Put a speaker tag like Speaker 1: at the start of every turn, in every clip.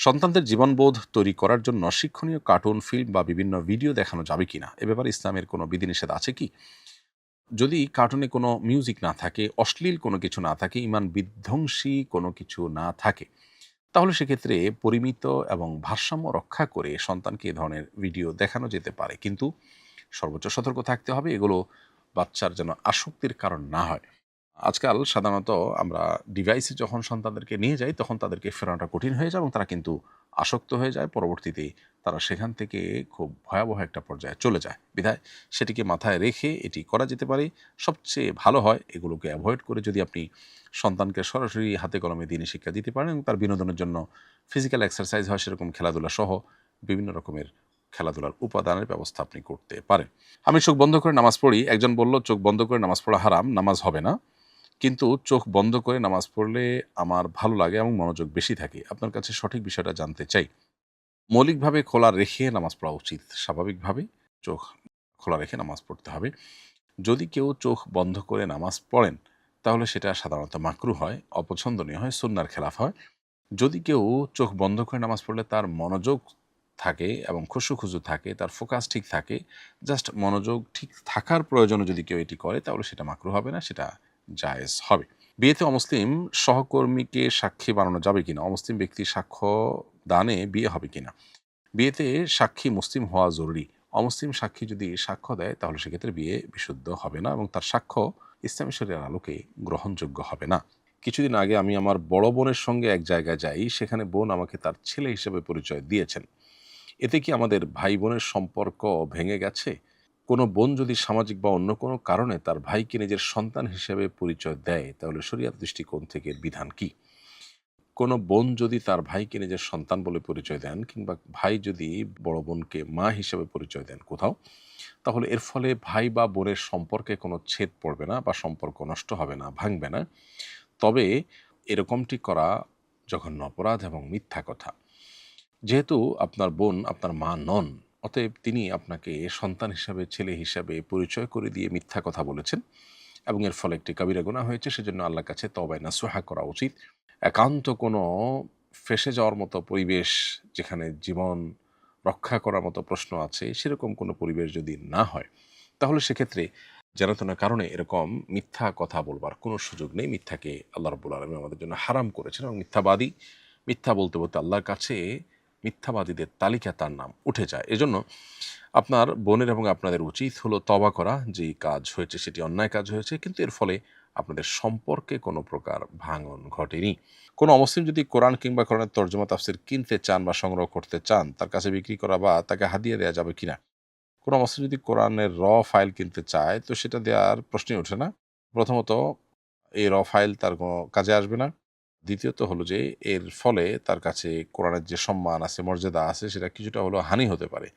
Speaker 1: সন্তানদের জীবনবোধ তৈরি করার জন্য শিক্ষণীয় কার্টুন, ফিল্ম বা বিভিন্ন ভিডিও দেখানো যাবে কিনা এ ব্যাপারে ইসলামের কোনো বিধিনিষেধ আছে কি? যদি কার্টুনে কোনো মিউজিক না থাকে, অশ্লীল কোনো কিছু না থাকে, ইমান বিধ্বংসী কোনো কিছু না থাকে, তাহলে সেক্ষেত্রে পরিমিত এবং ভারসাম্য রক্ষা করে সন্তানকে এ ধরনের ভিডিও দেখানো যেতে পারে। কিন্তু সর্বোচ্চ সতর্ক থাকতে হবে এগুলো বাচ্চার যেন আসক্তির কারণ না হয়। আজকাল সাধারণত আমরা ডিভাইসে যখন সন্তানদেরকে নিয়ে যাই, তখন তাদেরকে ফেরানোটা কঠিন হয়ে যায় এবং তারা কিন্তু আসক্ত হয়ে যায়। পরবর্তীতে তারা সেখান থেকে খুব ভয়াবহ একটা পর্যায়ে চলে যায়। বিধায় সেটিকে মাথায় রেখে এটি করা যেতে পারে। সবচেয়ে ভালো হয় এগুলোকে এভয়েড করে যদি আপনি সন্তানকে সরাসরি হাতে কলমে দিনী শিক্ষা দিতে পারেন এবং তার বিনোদনের জন্য ফিজিক্যাল এক্সারসাইজ হয় সেরকম খেলাধুলা সহ বিভিন্ন রকমের খেলাধুলার উপাদানের ব্যবস্থা আপনি করতে পারেন। আমি চোখ বন্ধ করে নামাজ পড়ি। একজন বলল, চোখ বন্ধ করে নামাজ পড়া হারাম, নামাজ হবে না। কিন্তু চোখ বন্ধ করে নামাজ পড়লে আমার ভালো লাগে এবং মনোযোগ বেশি থাকে। আপনার কাছে সঠিক বিষয়টা জানতে চাই। মৌলিকভাবে খোলা রেখে নামাজ পড়া উচিত। স্বাভাবিকভাবে চোখ খোলা রেখে নামাজ পড়তে হবে। যদি কেউ চোখ বন্ধ করে নামাজ পড়েন, তাহলে সেটা সাধারণত মাকরুহ হয়, অপছন্দনীয় হয়, সুন্নাহর খেলাফ হয়। যদি কেউ চোখ বন্ধ করে নামাজ পড়লে তার মনোযোগ থাকে এবং খুশু-খুজু থাকে, তার ফোকাস ঠিক থাকে, জাস্ট মনোযোগ ঠিক থাকার প্রয়োজনে যদি কেউ এটি করে, তাহলে সেটা মাকরুহ হবে না, সেটা জায়েজ হবে। বিয়েতে অমুসলিম সহকর্মীকে সাক্ষী বানানো যাবে কিনা? অমুসলিম ব্যক্তির সাক্ষ্য দানে বিয়ে হবে কিনা? বিয়েতে সাক্ষী মুসলিম হওয়া জরুরি। অমুসলিম সাক্ষী যদি সাক্ষ্য দেয়, তাহলে সেক্ষেত্রে বিয়ে বিশুদ্ধ হবে না এবং তার সাক্ষ্য ইসলামী শরিয়ার আলোকে গ্রহণযোগ্য হবে না। কিছুদিন আগে আমি আমার বড় বোনের সঙ্গে এক জায়গায় যাই। সেখানে বোন আমাকে তার ছেলে হিসেবে পরিচয় দিয়েছেন। এতে কি আমাদের ভাই-বোনের সম্পর্ক ভেঙে গেছে? কোনো বোন যদি সামাজিক বা অন্য কোনো কারণে তার ভাইকে নিজের সন্তান হিসেবে পরিচয় দেয়, তাহলে শরিয়াত দৃষ্টিকোণ থেকে এর বিধান কি? কোনো বোন যদি তার ভাইকে নিজের সন্তান বলে পরিচয় দেন কিংবা ভাই যদি বড় বোনকে মা হিসেবে পরিচয় দেন কোথাও, তাহলে এর ফলে ভাই বা বোনের সম্পর্কে কোনো ছেদ পড়বে না বা সম্পর্ক নষ্ট হবে না, ভাঙবে না। তবে এরকমটি করা জঘন্য অপরাধ এবং মিথ্যা কথা। যেহেতু আপনার বোন আপনার মা নন, অতএব তিনি আপনাকে সন্তান হিসাবে, ছেলে হিসাবে পরিচয় করে দিয়ে মিথ্যা কথা বলেছেন এবং এর ফলে একটি কবিরা গুনাহ হয়েছে। সেজন্য আল্লাহর কাছে তওবায়ে নাসুহা করা উচিত। একান্ত কোনো ফেঁসে যাওয়ার মতো পরিবেশ, যেখানে জীবন রক্ষা করার মতো প্রশ্ন আছে, সেরকম কোনো পরিবেশ যদি না হয়, তাহলে সেক্ষেত্রে যেনতেন কারণে এরকম মিথ্যা কথা বলবার কোনো সুযোগ নেই। মিথ্যাকে আল্লাহ রাব্বুল আলামিন আমাদের জন্য হারাম করেছেন এবং মিথ্যাবাদী, মিথ্যা বলতে, বলতে আল্লাহর কাছে মিথ্যাবাদীদের তালিকা তার নাম উঠে যায়। এজন্য আপনার বোনের এবং আপনাদের উচিত হলো তওবা করা। যেই কাজ হয়েছে সেটি অন্যায় কাজ হয়েছে, কিন্তু এর ফলে আপনাদের সম্পর্কে কোনো প্রকার ভাঙন ঘটেনি। কোনো অমুসলিম যদি কোরআন কিংবা কোরআনের তর্জমা তাফসির কিনতে চান বা সংগ্রহ করতে চান, তার কাছে বিক্রি করা বা তাকে হাদিয়া দেয়া যাবে কিনা? কোনো অমুসলিম যদি কোরআনের ফাইল কিনতে চায়, তো সেটা দেওয়ার প্রশ্নই ওঠে না। প্রথমত, এই ফাইল তার কোনো কাজে আসবে না। দ্বিতীয়ত হলো যে এর ফলে তার কাছে কোরআনের যে সম্মান আছে, মর্যাদা আছে, সেটা কিছুটা হলেও হানি হতে পারে।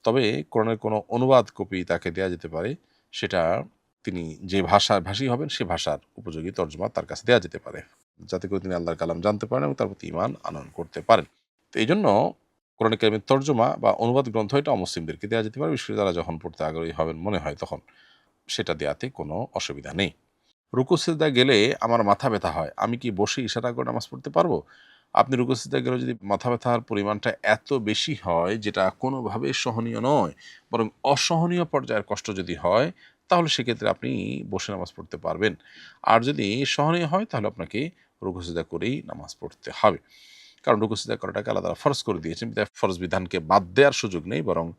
Speaker 1: তবে কোরআনের কোনো অনুবাদ কপি তাকে দেয়া যেতে পারে। সেটা তিনি যে ভাষী হবেন সে ভাষার উপযোগী তর্জমা তার কাছে দেয়া যেতে পারে। যাতে করে তিনি আল্লাহর কালাম জানতে পারেন এবং তার প্রতি ঈমান আনয়ন করতে পারেন। তো এইজন্য কোরআনে কারিমের তর্জমা বা অনুবাদ গ্রন্থ এটা অমুসলিমদেরকে দেয়া যেতে পারে। বিশেষ করে তারা যখন পড়তে আগ্রহী হবেন মনে হয় তখন। সেটা দেয়াতে কোনো অসুবিধা নেই। রুকু সিজদায় গেলে আমার মাথা ব্যথা হয়। আমি কি বসে ইশারা করে নামাজ পড়তে পারবো? আপনি রুকু সিজদায় গেলে যদি মাথা ব্যথার পরিমাণটা এত বেশি হয় যেটা কোনোভাবে সহনীয় নয়, বরং অসহনীয় পর্যায়ের কষ্ট যদি হয়, তাহলে সেক্ষেত্রে আপনি বসে নামাজ পড়তে পারবেন। আর যদি সহনীয় হয় তাহলে আপনাকে রুকু সিজদা করেই নামাজ পড়তে হবে। কারণ রুকু সিজদা করাটাকে আল্লাহ তাআলা ফরজ করে দিয়েছেন। বিধায় ফরজ বিধানকে বাদ দেওয়ার সুযোগ নেই, বরং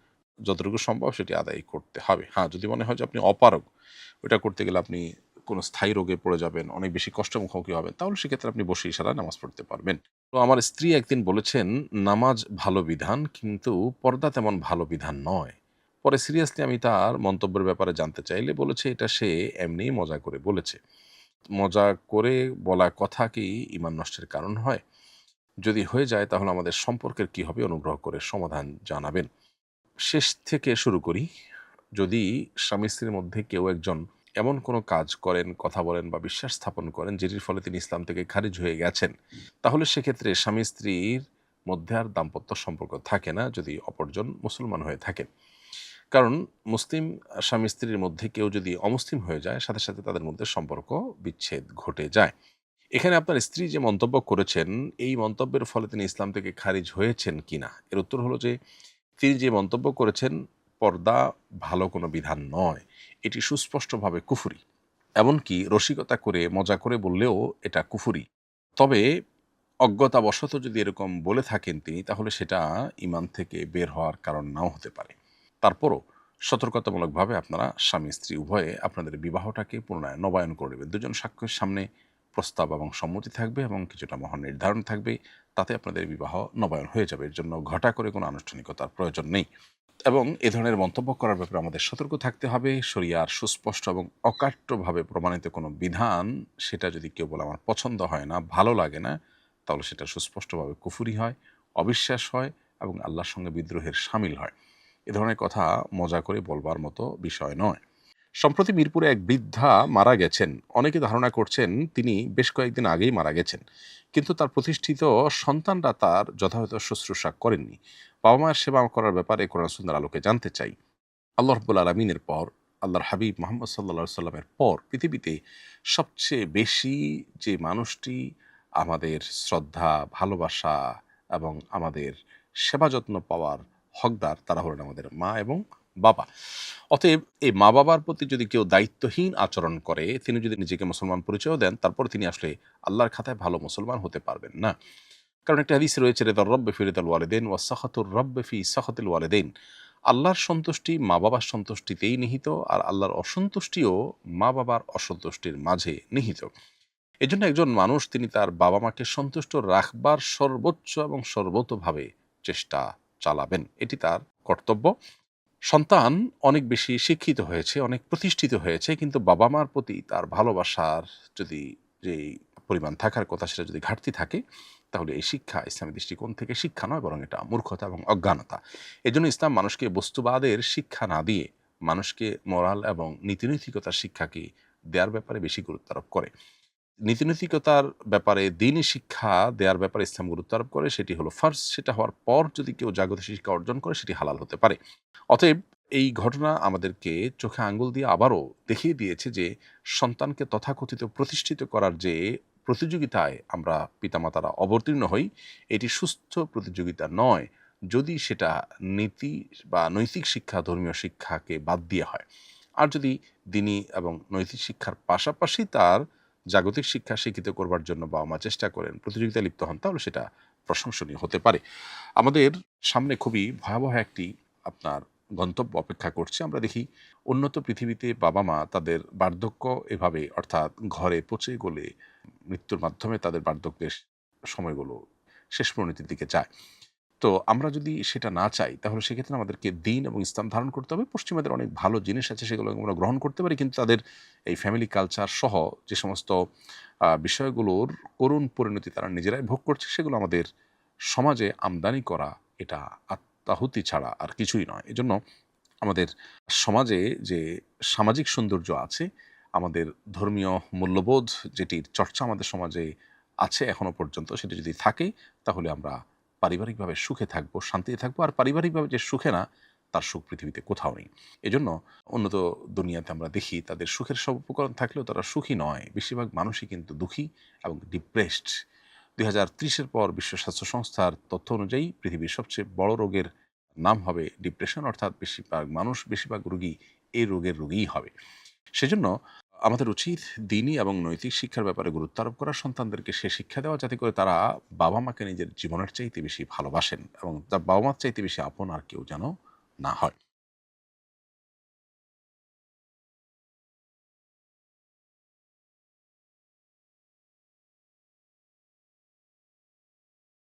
Speaker 1: যতটুকু সম্ভব সেটি আদায় করতে হবে। হ্যাঁ, যদি মনে হয় যে আপনি অপারগ, ওইটা করতে গেলে আপনি কোনো স্থায়ী রোগে পড়ে যাবেন, অনেক বেশি কষ্টের মুখোমুখি হবেন, তাহলে সেক্ষেত্রে আপনি বসে ইশারায় নামাজ পড়তে পারবেন। তো আমার স্ত্রী একদিন বলেছেন, নামাজ ভালো বিধান, কিন্তু পর্দা তেমন ভালো বিধান নয়। পরে সিরিয়াসলি আমি তার মন্তব্যের ব্যাপারে জানতে চাইলে বলেছে এটা সে এমনিই মজা করে বলেছে। মজা করে বলা কথা কি ঈমান নষ্টের কারণ হয়? যদি হয়ে যায় তাহলে আমাদের সম্পর্কের কি হবে? অনুগ্রহ করে সমাধান জানাবেন। শেষ থেকে শুরু করি। যদি স্বামী-স্ত্রীর মধ্যে কেউ একজন এমন কোনো কাজ করেন, কথা বলেন বা বিশ্বাস স্থাপন করেন যেটির ফলে তিনি ইসলাম থেকে খারিজ হয়ে গেছেন, তাহলে সেক্ষেত্রে স্বামী-স্ত্রীর মধ্যে আর দাম্পত্য সম্পর্ক থাকে না যদি অপরজন মুসলমান হয়ে থাকেন। কারণ মুসলিম স্বামী-স্ত্রীর মধ্যে কেউ যদি অমুসলিম হয়ে যায়, সাথে, সাথে তাদের মধ্যে সম্পর্ক বিচ্ছেদ ঘটে যায়। এখানে আপনার স্ত্রী যে মন্তব্য করেছেন, এই মন্তব্যের ফলে তিনি ইসলাম থেকে খারিজ হয়েছেন কিনা? এর উত্তর হলো যে তিনি যে মন্তব্য করেছেন, পর্দা ভালো কোনো বিধান নয়। এটি সুস্পষ্টভাবে কুফরি। এমনকি রসিকতা করে, মজা করে বললেও এটা কুফরি। তবে অজ্ঞতাবশত যদি এরকম বলে থাকেন তিনি, তাহলে সেটা ঈমান থেকে বের হওয়ার কারণ নাও হতে পারে। তারপরও সতর্কতামূলকভাবে আপনারা স্বামী-স্ত্রী উভয়ে আপনাদের বিবাহটাকে পুনরায় নবায়ন করে নেবেন। দুজন সাক্ষ্যের সামনে প্রস্তাব এবং সম্মতি থাকবে এবং কিছুটা মহান নির্ধারণ থাকবে। তাতে আপনাদের বিবাহ নবায়ন হয়ে যাবে। এর জন্য ঘটা করে কোনো আনুষ্ঠানিকতার প্রয়োজন নেই। এবং এ ধরনের মন্তব্য করার ব্যাপারে আমাদের সতর্ক থাকতে হবে। শরিয়ার সুস্পষ্ট এবং অকাট্যভাবে প্রমাণিত কোনো বিধান, সেটা যদি কেউ বলে আমার পছন্দ হয় না, ভালো লাগে না, তাহলে সেটা সুস্পষ্টভাবে কুফরি হয়, অবিশ্বাস হয় এবং আল্লাহর সঙ্গে বিদ্রোহের শামিল হয়। এ ধরনের কথা মজা করে বলবার মতো বিষয় নয়। সম্প্রতি মিরপুরে এক বৃদ্ধা মারা গেছেন। অনেকে ধারণা করছেন তিনি বেশ কয়েকদিন আগেই মারা গেছেন। কিন্তু তার প্রতিষ্ঠিত সন্তানরা তার যথাযথ শুশ্রূষা করেননি। বাবা মায়ের সেবা করার ব্যাপারে কোরআন সুন্নাহর আলোকে জানতে চাই। আল্লাহ রাব্বুল আলামিনের পর, আল্লাহর হাবিব মুহাম্মদ সাল্লাল্লাহু আলাইহি সাল্লামের পর পৃথিবীতে সবচেয়ে বেশি যে মানুষটি আমাদের শ্রদ্ধা, ভালোবাসা এবং আমাদের সেবা যত্ন পাওয়ার হকদার, তারা হলেন আমাদের মা এবং বাবা। অতএব এই মা-বাবার প্রতি যদি কেউ দায়িত্বহীন আচরণ করে, তিনি যদি নিজেকে মুসলমান পরিচয়ও দেন, তারপরে তিনি আসলে আল্লাহর খাতায় ভালো মুসলমান হতে পারবেন না। কারণ একটা হাদিসে রয়েছে, রিদার রব্বি ফি রিদাল ওয়ালিদাইন ওয়া সাখাতুর রব্বি ফি সাখাতিল ওয়ালিদাইন। আল্লাহর সন্তুষ্টি মা-বাবার সন্তুষ্টিতেই নিহিত, আর আল্লাহর অসন্তুষ্টিও মা-বাবার অসন্তুষ্টির মাঝে নিহিত। এজন্য একজন মানুষ তিনি তার বাবা-মাকে সন্তুষ্ট রাখবার সর্বোচ্চ এবং সর্বতোভাবে চেষ্টা চালাবেন। এটি তার কর্তব্য। সন্তান অনেক বেশি শিক্ষিত হয়েছে, অনেক প্রতিষ্ঠিত হয়েছে, কিন্তু বাবা-মার প্রতি তার ভালোবাসার যদি যেই পরিমাণ থাকার কথা সেটা যদি ঘাটতি থাকে, তাহলে এই শিক্ষা ইসলামী দৃষ্টিকোণ থেকে শিক্ষা নয়, বরং এটা মূর্খতা এবং অজ্ঞানতা। এজন্য ইসলাম মানুষকে বস্তুবাদের শিক্ষা না দিয়ে মানুষকে মোরাল এবং নীতিনৈতিকতার শিক্ষাকে দেওয়ার ব্যাপারে বেশি গুরুত্ব আরোপ করে। নীতিনৈতিকতার ব্যাপারে দ্বীনি শিক্ষা দেওয়ার ব্যাপারে ইসলাম গুরুত্ব আরোপ করে, সেটি হলো ফার্স্ট। সেটা হওয়ার পর যদি কেউ জাগতিক শিক্ষা অর্জন করে, সেটি হালাল হতে পারে। অতএব এই ঘটনা আমাদেরকে চোখে আঙ্গুল দিয়ে আবারও দেখিয়ে দিয়েছে যে সন্তানকে তথাকথিত প্রতিষ্ঠিত করার যে প্রতিযোগিতায় আমরা পিতামাতারা অবতীর্ণ হই, এটি সুস্থ প্রতিযোগিতা নয় যদি সেটা নীতি বা নৈতিক শিক্ষা, ধর্মীয় শিক্ষাকে বাদ দিয়ে হয়। আর যদি দ্বীনি এবং নৈতিক শিক্ষার পাশাপাশি তার জাগতিক শিক্ষা শিক্ষিত করবার জন্য বাবা মা চেষ্টা করেন, প্রতিযোগিতায় লিপ্ত হন, তাহলে সেটা প্রশংসনীয় হতে পারে। আমাদের সামনে খুবই ভয়াবহ একটি আপনার গন্তব্য অপেক্ষা করছে। আমরা দেখি উন্নত পৃথিবীতে বাবা মা তাদের বার্ধক্য এভাবে, অর্থাৎ ঘরে পচে গলে মৃত্যুর মাধ্যমে তাদের বার্ধক্যের সময়গুলো শেষ পরিণতির দিকে যায়। তো আমরা যদি সেটা না চাই, তাহলে সেক্ষেত্রে আমাদেরকে দ্বীন এবং ইসলাম ধারণ করতে হবে। পশ্চিমাদের অনেক ভালো জিনিস আছে, সেগুলো আমরা গ্রহণ করতে পারি, কিন্তু তাদের এই ফ্যামিলি কালচার সহ যে সমস্ত বিষয়গুলোর করুণ পরিণতি তারা নিজেরাই ভোগ করছে, সেগুলো আমাদের সমাজে আমদানি করা, এটা আত্মাহুতি ছাড়া আর কিছুই নয়। এজন্য আমাদের সমাজে যে সামাজিক সৌন্দর্য আছে, আমাদের ধর্মীয় মূল্যবোধ যেটির চর্চা আমাদের সমাজে আছে এখনো পর্যন্ত, সেটি যদি থাকে, তাহলে আমরা পারিবারিকভাবে সুখে থাকবো, শান্তিতে থাকবো। আর পারিবারিকভাবে যে সুখে না, তার সুখ পৃথিবীতে কোথাও নেই। এজন্য উন্নত দুনিয়াতে আমরা দেখি তাদের সুখের সব উপকরণ থাকলেও তারা সুখী নয়। বেশিরভাগ মানুষই কিন্তু দুঃখী এবং ডিপ্রেসড। 2030-এর পর বিশ্ব স্বাস্থ্য সংস্থার তথ্য অনুযায়ী পৃথিবীর সবচেয়ে বড় রোগের নাম হবে ডিপ্রেশন, অর্থাৎ বেশিরভাগ মানুষ, বেশিরভাগ রোগী এই রোগের রোগীই হবে। সেজন্য আমাদের উচিত দ্বীনি এবং নৈতিক শিক্ষার ব্যাপারে গুরুত্ব আরোপ করা, সন্তানদেরকে সে শিক্ষা দেওয়া যাতে করে তারা বাবা মাকে নিজের জীবনের চাইতে বেশি ভালোবাসেন এবং তার বাবা মার চাইতে বেশি আপন আর কেউ যেন না হয়।